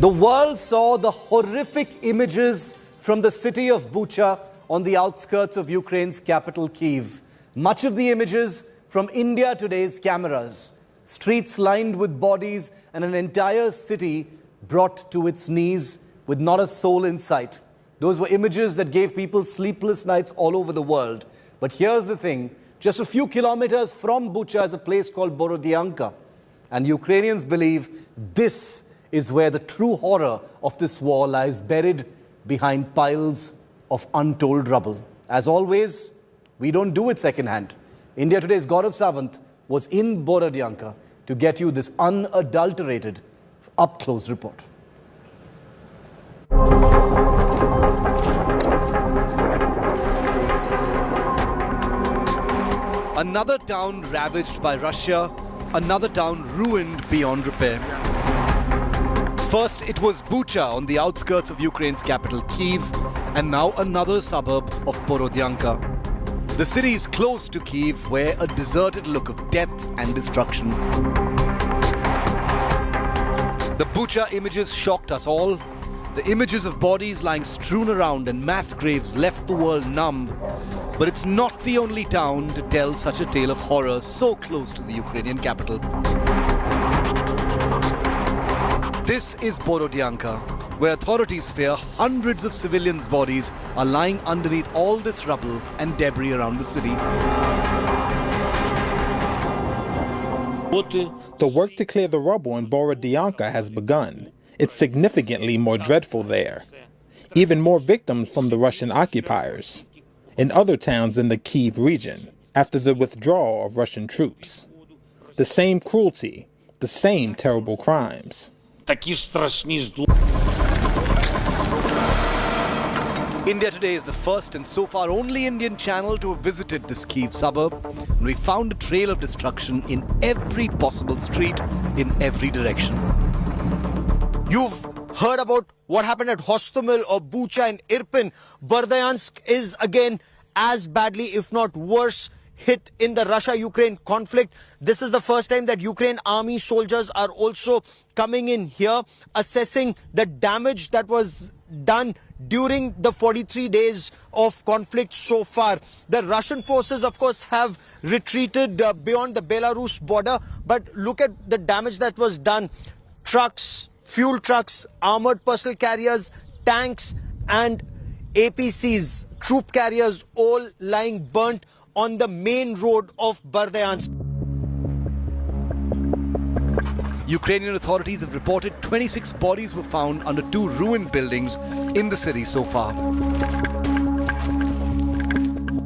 The world saw the horrific images from the city of Bucha on the outskirts of Ukraine's capital, Kyiv. Much of the images from India Today's cameras. Streets lined with bodies and an entire city brought to its knees with not a soul in sight. Those were images that gave people sleepless nights all over the world. But here's the thing, just a few kilometers from Bucha is a place called Borodyanka. And Ukrainians believe this is where the true horror of this war lies, buried behind piles of untold rubble. As always, we don't do it secondhand. India Today's Gaurav Sawant was in Borodyanka to get you this unadulterated, up-close report. Another town ravaged by Russia, another town ruined beyond repair. First, it was Bucha on the outskirts of Ukraine's capital, Kyiv, and now another suburb of Borodyanka. The city is close to Kyiv, where a deserted look of death and destruction. The Bucha images shocked us all. The images of bodies lying strewn around and mass graves left the world numb. But it's not the only town to tell such a tale of horror so close to the Ukrainian capital. This is Borodyanka, where authorities fear hundreds of civilians' bodies are lying underneath all this rubble and debris around the city. The work to clear the rubble in Borodyanka has begun. It's significantly more dreadful there. Even more victims from the Russian occupiers. In other towns in the Kyiv region, after the withdrawal of Russian troops. The same cruelty, the same terrible crimes. India Today is the first and so far only Indian channel to have visited this Kyiv suburb. And we found a trail of destruction in every possible street, in every direction. You've heard about what happened at Hostomel or Bucha and Irpin. Berdyansk is again as badly, if not worse, hit in the Russia-Ukraine conflict. This is the first time that Ukraine army soldiers are also coming in here, assessing the damage that was done during the 43 days of conflict so far. The Russian forces, of course, have retreated beyond the Belarus border. But look at the damage that was done. Trucks, fuel trucks, armored personal carriers, tanks and APCs, troop carriers, all lying burnt on the main road of Berdyansk. Ukrainian authorities have reported 26 bodies were found under 2 ruined buildings in the city so far.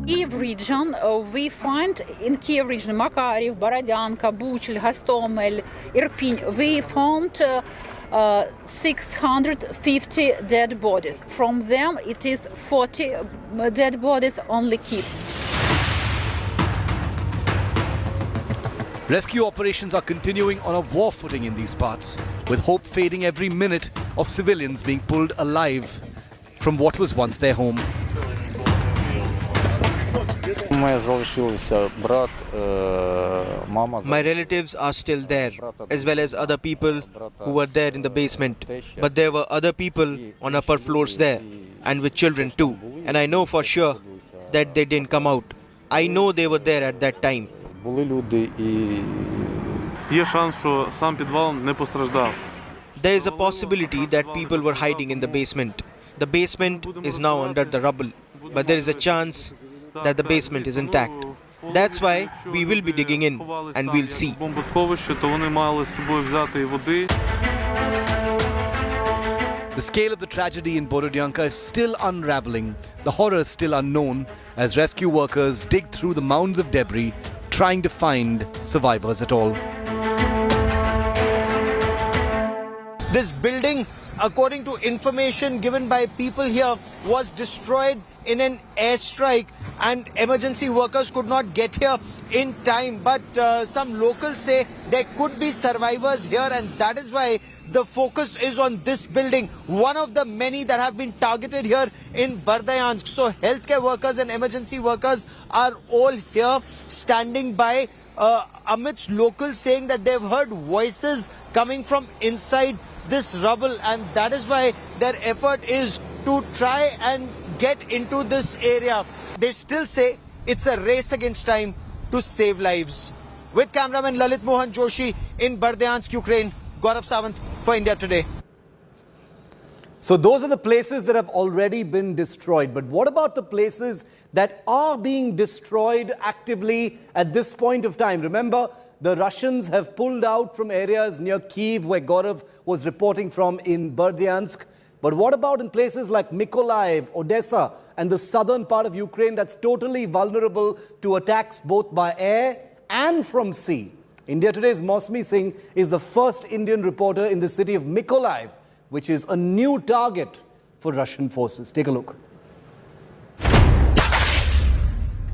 Kyiv region, we find in Kyiv region, Mykolaiv, Borodyanka, Bucha, Hostomel, Irpin, we found 650 dead bodies. From them, it is 40 dead bodies, only kids. Rescue operations are continuing on a war footing in these parts, with hope fading every minute of civilians being pulled alive from what was once their home. My relatives are still there, as well as other people who were there in the basement. But there were other people on upper floors there, and with children too. And I know for sure that they didn't come out. I know they were there at that time. There is a possibility that people were hiding in the basement. The basement is now under the rubble, but there is a chance that the basement is intact. That's why we will be digging in and we'll see. The scale of the tragedy in Borodyanka is still unraveling. The horror is still unknown as rescue workers dig through the mounds of debris trying to find survivors at all. This building, according to information given by people here, was destroyed in an airstrike and emergency workers could not get here in time. But some locals say there could be survivors here, and that is why the focus is on this building, one of the many that have been targeted here in Berdyansk. So healthcare workers and emergency workers are all here standing by amidst locals saying that they've heard voices coming from inside this rubble, and that is why their effort is to try and get into this area. They still say it's a race against time to save lives. With cameraman Lalit Mohan Joshi in Borodianka, Ukraine, Gaurav Sawant for India Today. So those are the places that have already been destroyed. But what about the places that are being destroyed actively at this point of time? Remember, the Russians have pulled out from areas near Kyiv, where Gaurav was reporting from in Borodianka. But what about in places like Mykolaiv, Odessa, and the southern part of Ukraine that's totally vulnerable to attacks both by air and from sea? India Today's Mosmi Singh is the first Indian reporter in the city of Mykolaiv, which is a new target for Russian forces. Take a look.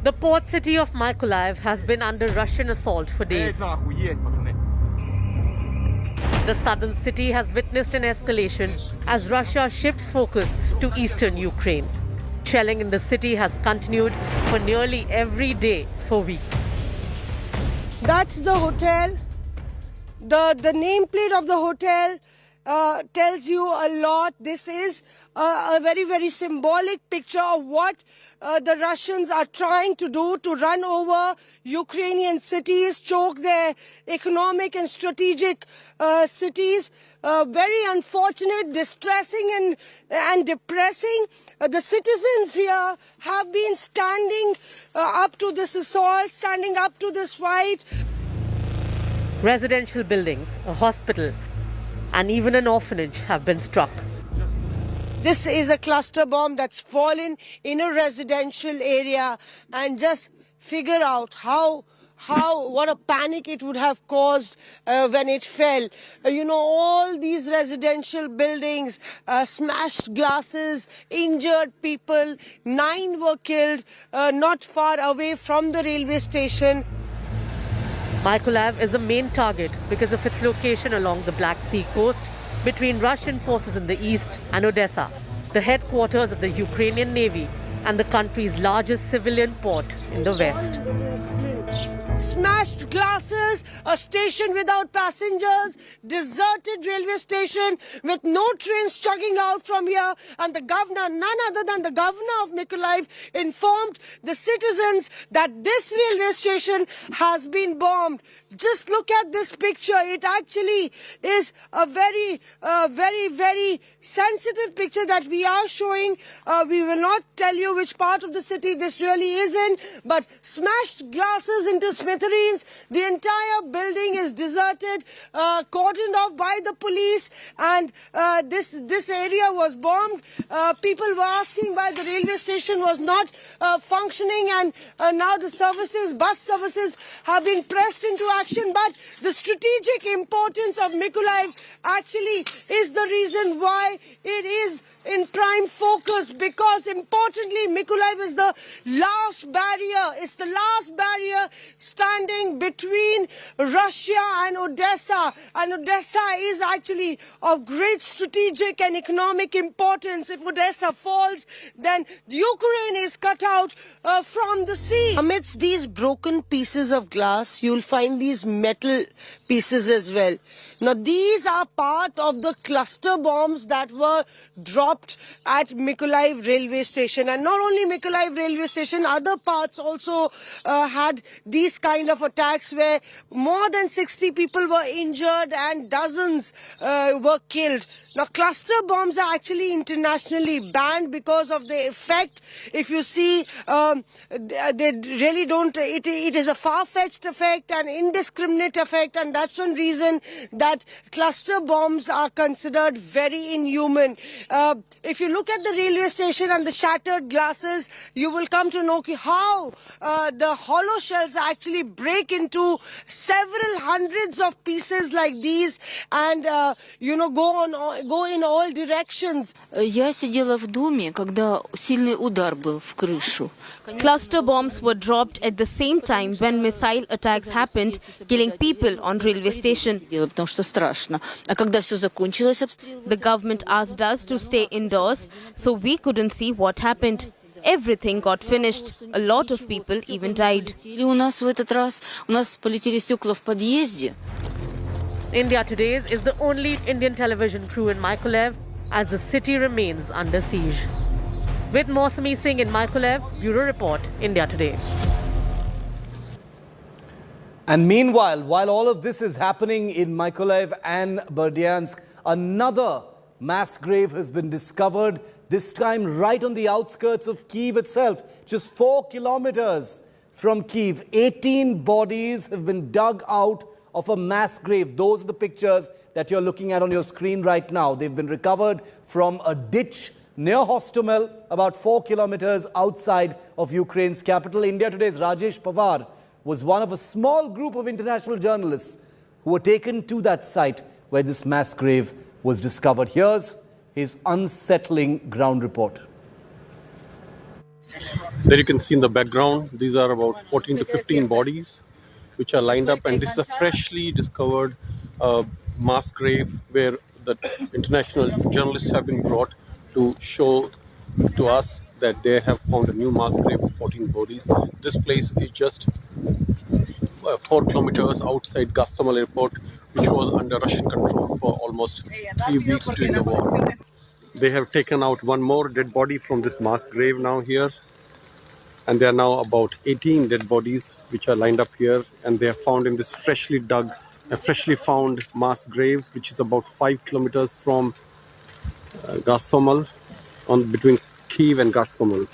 The port city of Mykolaiv has been under Russian assault for days. The southern city has witnessed an escalation as Russia shifts focus to eastern Ukraine. Shelling in the city has continued for nearly every day for weeks. That's the hotel. The nameplate of the hotel tells you a lot. This is a very, very symbolic picture of what the Russians are trying to do to run over Ukrainian cities, choke their economic and strategic cities. Very unfortunate, distressing and depressing. The citizens here have been standing up to this assault, standing up to this fight. Residential buildings, a hospital, and even an orphanage have been struck. This is a cluster bomb that's fallen in a residential area, and just figure out what a panic it would have caused when it fell. All these residential buildings, smashed glasses, injured people, 9 were killed, not far away from the railway station. Mykolaiv is the main target because of its location along the Black Sea coast between Russian forces in the east and Odessa, the headquarters of the Ukrainian Navy and the country's largest civilian port in the west. Smashed glasses, a station without passengers, deserted railway station with no trains chugging out from here, and the governor, none other than the governor of Mykolaiv, informed the citizens that this railway station has been bombed. Just look at this picture. It actually is a very, very sensitive picture that we are showing. We will not tell you which part of the city this really is in, but smashed glasses into smithereens. The entire building is deserted, cordoned off by the police, and this area was bombed. People were asking why the railway station was not functioning, and now the services, bus services, have been pressed into action. But the strategic importance of Mykolaiv actually is the reason why it is in prime focus, because importantly Mykolaiv is the last barrier. It's the last barrier standing between Russia and Odessa, and Odessa is actually of great strategic and economic importance. If Odessa falls, then Ukraine is cut out from the sea. Amidst these broken pieces of glass, you'll find these metal pieces as well. Now these are part of the cluster bombs that were dropped at Mykolaiv railway station. And not only Mykolaiv railway station, other parts also had these kind of attacks where more than 60 people were injured and dozens were killed. Now, cluster bombs are actually internationally banned because of the effect. If you see, they really don't, it is a far-fetched effect, an indiscriminate effect, and that's one reason that cluster bombs are considered very inhuman. If you look at the railway station and the shattered glasses, you will come to know how the hollow shells actually break into several hundreds of pieces like these and, go in all directions. Я сидела в доме, когда сильный удар был в крышу. Cluster bombs were dropped at the same time when missile attacks happened, killing people on railway station. Потому что страшно. А когда все закончилось обстрел... The government asked us to stay indoors, so we couldn't see what happened. Everything got finished. A lot of people even died. У нас в этот раз полетели стекла в подъезде. India Today is the only Indian television crew in Mykolaiv as the city remains under siege. With Mausami Singh in Mykolaiv, Bureau Report, India Today. And meanwhile, while all of this is happening in Mykolaiv and Borodyanka, another mass grave has been discovered, this time right on the outskirts of Kyiv itself, just 4 kilometers from Kyiv. 18 bodies have been dug out of a mass grave. Those are the pictures that you're looking at on your screen right now. They've been recovered from a ditch near Hostomel, about 4 kilometers outside of Ukraine's capital. India Today's Rajesh Pawar was one of a small group of international journalists who were taken to that site where this mass grave was discovered. Here's his unsettling ground report. There you can see in the background, these are about 14 to 15 bodies which are lined up, and this is a freshly discovered mass grave where the international journalists have been brought to show to us that they have found a new mass grave with 14 bodies. This place is just 4 kilometers outside Hostomel airport, which was under Russian control for almost 3 weeks during the war. They have taken out one more dead body from this mass grave now here, and there are now about 18 dead bodies which are lined up here, and they are found in this freshly found mass grave, which is about 5 kilometers from Hostomel, between Kyiv and Hostomel.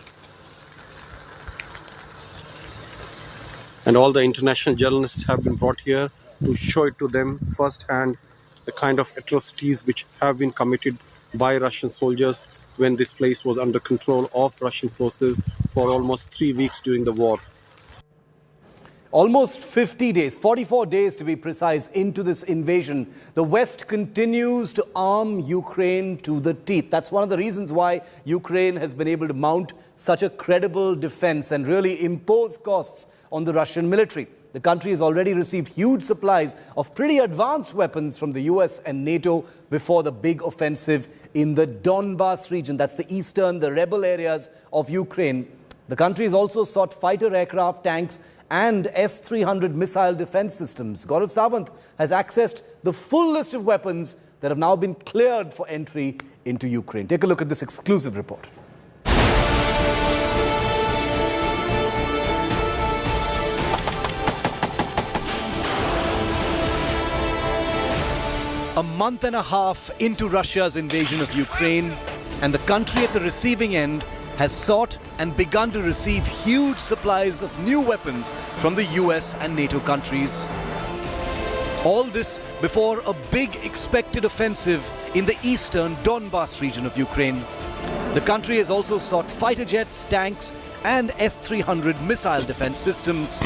And all the international journalists have been brought here to show it to them firsthand, the kind of atrocities which have been committed by Russian soldiers when this place was under control of Russian forces for almost 3 weeks during the war. Almost 50 days, 44 days to be precise, into this invasion, the West continues to arm Ukraine to the teeth. That's one of the reasons why Ukraine has been able to mount such a credible defense and really impose costs on the Russian military. The country has already received huge supplies of pretty advanced weapons from the US and NATO before the big offensive in the Donbass region. That's the eastern, the rebel areas of Ukraine. The country has also sought fighter aircraft, tanks and S-300 missile defense systems. Gaurav Sawant has accessed the full list of weapons that have now been cleared for entry into Ukraine. Take a look at this exclusive report. A month and a half into Russia's invasion of Ukraine, and the country at the receiving end has sought and begun to receive huge supplies of new weapons from the US and NATO countries. All this before a big expected offensive in the eastern Donbass region of Ukraine. The country has also sought fighter jets, tanks and S-300 missile defense systems.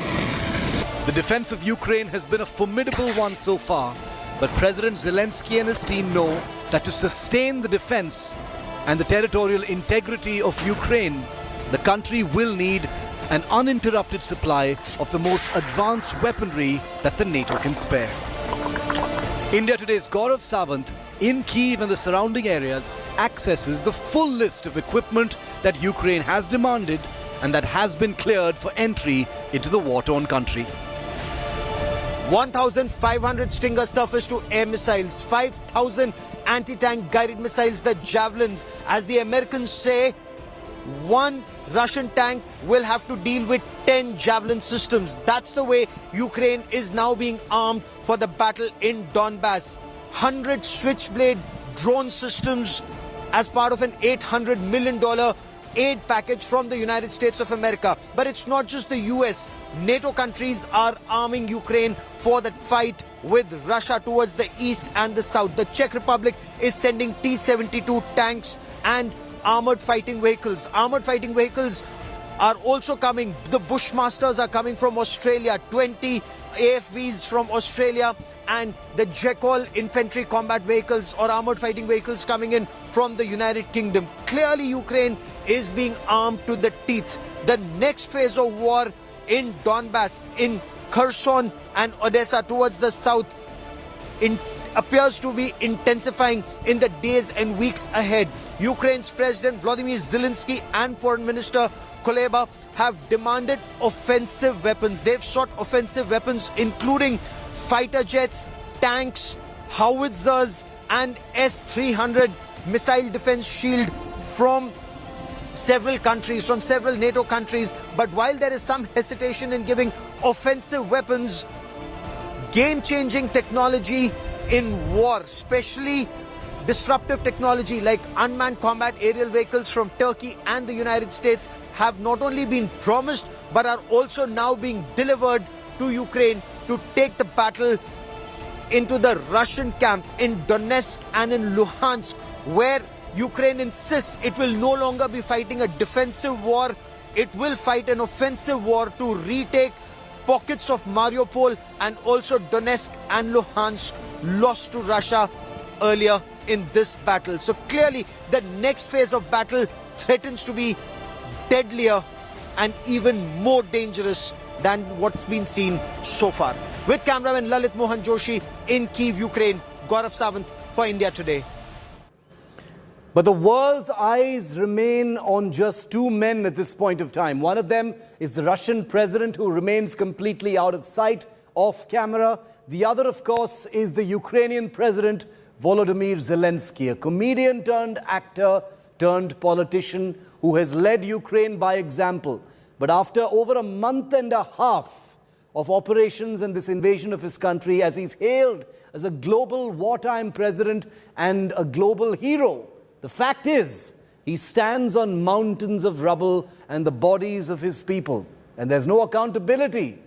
The defense of Ukraine has been a formidable one so far, but President Zelensky and his team know that to sustain the defense and the territorial integrity of Ukraine, the country will need an uninterrupted supply of the most advanced weaponry that the NATO can spare. India Today's Gaurav Sawant in Kyiv and the surrounding areas accesses the full list of equipment that Ukraine has demanded and that has been cleared for entry into the war-torn country. 1,500 Stinger surface-to-air missiles, 5,000 anti-tank guided missiles, the Javelins. As the Americans say, one Russian tank will have to deal with 10 Javelin systems. That's the way Ukraine is now being armed for the battle in Donbass. 100 Switchblade drone systems as part of an $800 million aid package from the United States of America. But it's not just the US. NATO countries are arming Ukraine for that fight with Russia towards the east and the south. The Czech Republic is sending T-72 tanks and armored fighting vehicles. Armored fighting vehicles are also coming. The Bushmasters are coming from Australia, 20 AFVs from Australia, and the Jekyll infantry combat vehicles or armored fighting vehicles coming in from the United Kingdom. Clearly, Ukraine is being armed to the teeth. The next phase of war in Donbass, in Kherson and Odessa towards the south, appears to be intensifying in the days and weeks ahead. Ukraine's President Volodymyr Zelensky and Foreign Minister Kuleba have demanded offensive weapons. They've sought offensive weapons including fighter jets, tanks howitzers and S-300 missile defense shield from several countries, from several NATO countries. But while there is some hesitation in giving offensive weapons, game-changing technology in war, especially disruptive technology like unmanned combat aerial vehicles from Turkey and the United States, have not only been promised but are also now being delivered to Ukraine to take the battle into the Russian camp in Donetsk and in Luhansk, where Ukraine insists it will no longer be fighting a defensive war. It will fight an offensive war to retake pockets of Mariupol and also Donetsk and Luhansk lost to Russia earlier in this battle. So clearly the next phase of battle threatens to be deadlier and even more dangerous than what's been seen so far. With cameraman Lalit Mohan Joshi in Kyiv, Ukraine, Gaurav Sawant for India Today. But the world's eyes remain on just two men at this point of time. One of them is the Russian president, who remains completely out of sight, off camera. The other, of course, is the Ukrainian President Volodymyr Zelensky, a comedian turned actor turned politician who has led Ukraine by example. But after over a month and a half of operations and this invasion of his country, as he's hailed as a global wartime president and a global hero, the fact is, he stands on mountains of rubble and the bodies of his people. And there's no accountability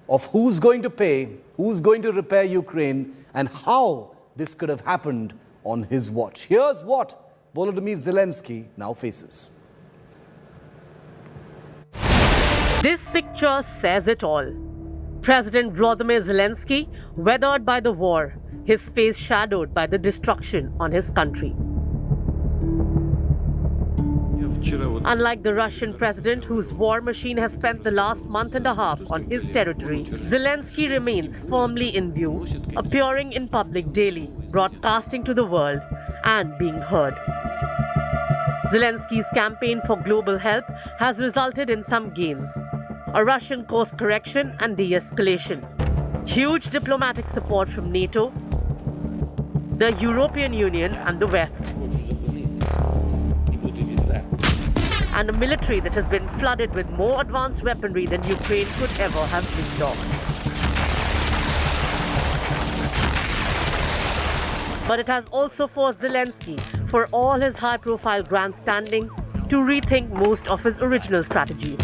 of who's going to pay, who's going to repair Ukraine, and how this could have happened on his watch. Here's what Volodymyr Zelensky now faces. This picture says it all. President Volodymyr Zelensky, weathered by the war, his face shadowed by the destruction on his country. Unlike the Russian president, whose war machine has spent the last month and a half on his territory, Zelensky remains firmly in view, appearing in public daily, broadcasting to the world, and being heard. Zelensky's campaign for global help has resulted in some gains: a Russian course correction and de-escalation, huge diplomatic support from NATO, the European Union and the West, and a military that has been flooded with more advanced weaponry than Ukraine could ever have dreamed of. But it has also forced Zelensky, for all his high-profile grandstanding, to rethink most of his original strategies.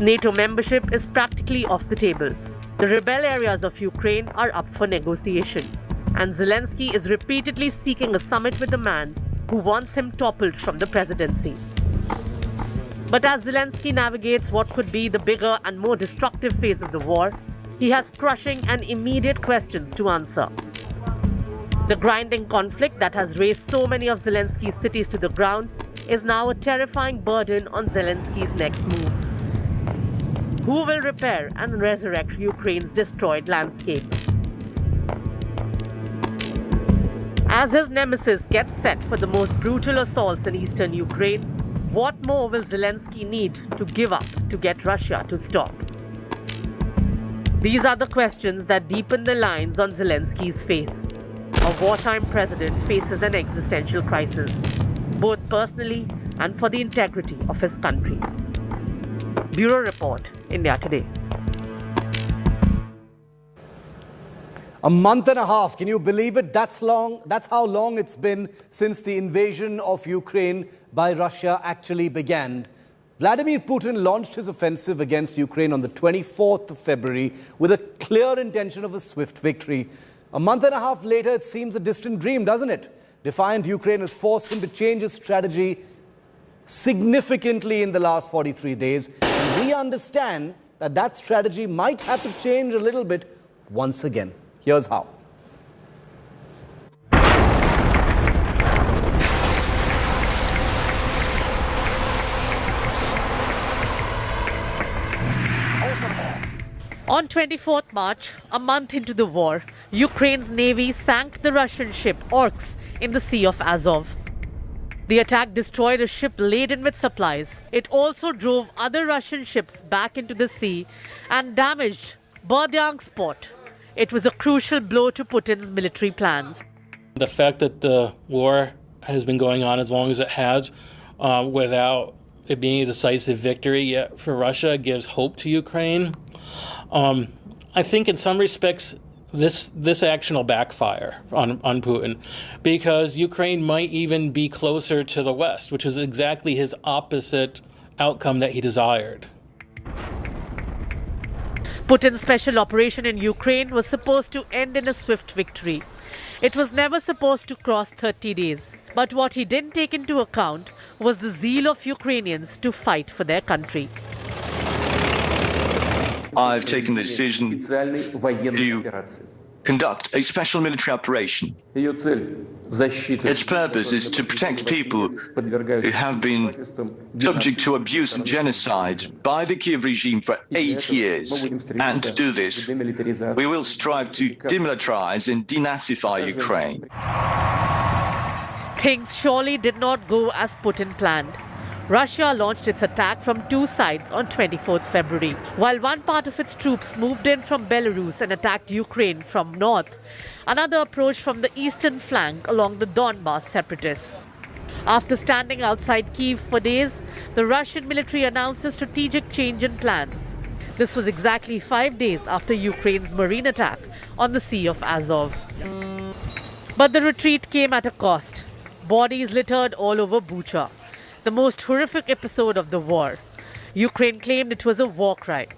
NATO membership is practically off the table. The rebel areas of Ukraine are up for negotiation, and Zelensky is repeatedly seeking a summit with the man who wants him toppled from the presidency. But as Zelensky navigates what could be the bigger and more destructive phase of the war, he has crushing and immediate questions to answer. The grinding conflict that has razed so many of Zelensky's cities to the ground is now a terrifying burden on Zelensky's next moves. Who will repair and resurrect Ukraine's destroyed landscape? As his nemesis gets set for the most brutal assaults in eastern Ukraine, what more will Zelensky need to give up to get Russia to stop? These are the questions that deepen the lines on Zelensky's face. A wartime president faces an existential crisis, both personally and for the integrity of his country. Bureau Report, India Today. A month and a half, can you believe it? That's long. That's how long it's been since the invasion of Ukraine by Russia actually began. Vladimir Putin launched his offensive against Ukraine on the 24th of February with a clear intention of a swift victory. A month and a half later, it seems a distant dream, doesn't it? Defiant Ukraine has forced him to change his strategy significantly in the last 43 days. And we understand that that strategy might have to change a little bit once again. Here's how. On 24th March, a month into the war, Ukraine's navy sank the Russian ship Orks in the Sea of Azov. The attack destroyed a ship laden with supplies. It also drove other Russian ships back into the sea and damaged Borodyanka port. it was a crucial blow to Putin's military plans. The fact that the war has been going on as long as it has without it being a decisive victory yet for Russia gives hope to Ukraine. I think in some respects this action will backfire on Putin because Ukraine might even be closer to the West, which is exactly his opposite outcome that he desired. Putin's special operation in Ukraine was supposed to end in a swift victory. It was never supposed to cross 30 days. But what he didn't take into account was the zeal of Ukrainians to fight for their country. I've taken the decision to conduct a special military operation. Its purpose is to protect people who have been subject to abuse and genocide by the Kyiv regime for 8 years. And to do this, we will strive to demilitarize and denazify Ukraine. Things surely did not go as Putin planned. Russia launched its attack from two sides on 24th February. While one part of its troops moved in from Belarus and attacked Ukraine from north, another approached from the eastern flank along the Donbass separatists. After standing outside Kyiv for days, the Russian military announced a strategic change in plans. This was exactly 5 days after Ukraine's marine attack on the Sea of Azov. But the retreat came at a cost. Bodies littered all over Bucha, the most horrific episode of the war. Ukraine claimed it was a war crime.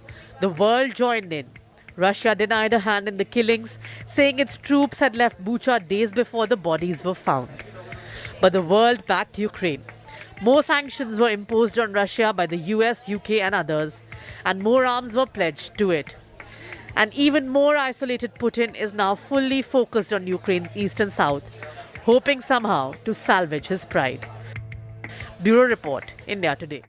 The world joined in. Russia denied a hand in the killings, saying its troops had left Bucha days before the bodies were found. But the world backed Ukraine. More sanctions were imposed on Russia by the US, UK and others, and more arms were pledged to it. An even more isolated Putin is now fully focused on Ukraine's east and south, hoping somehow to salvage his pride. Bureau Report, India Today.